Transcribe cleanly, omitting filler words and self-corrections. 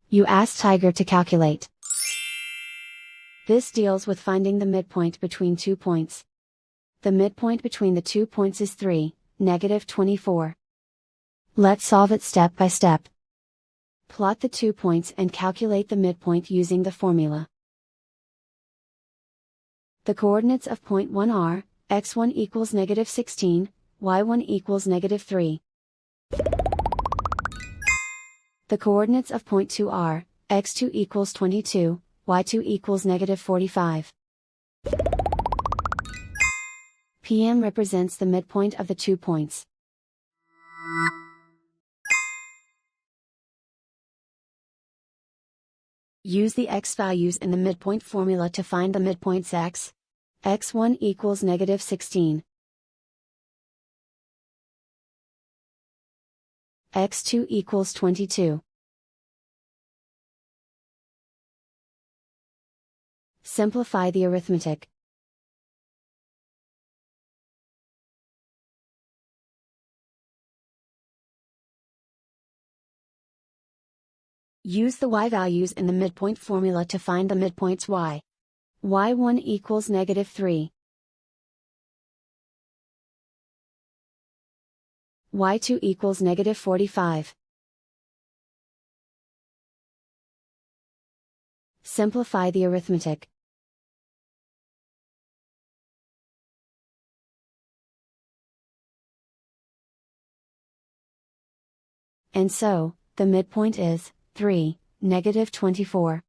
You ask Tiger to calculate. This deals with finding the midpoint between 2 points. The midpoint between the 2 points is 3, -24. Let's solve it step by step. Plot the 2 points and calculate the midpoint using the formula. The coordinates of point 1 are, x1 equals -16, y1 equals -3. The coordinates of point 2 are, x2 equals 22, y2 equals -45. PM represents the midpoint of the 2 points. Use the x values in the midpoint formula to find the midpoints x. x1 equals -16. x2 equals 22. Simplify the arithmetic. Use the y values in the midpoint formula to find the midpoints y. y1 equals -3. y2 equals -45. Simplify the arithmetic. And so, the midpoint is 3, -24.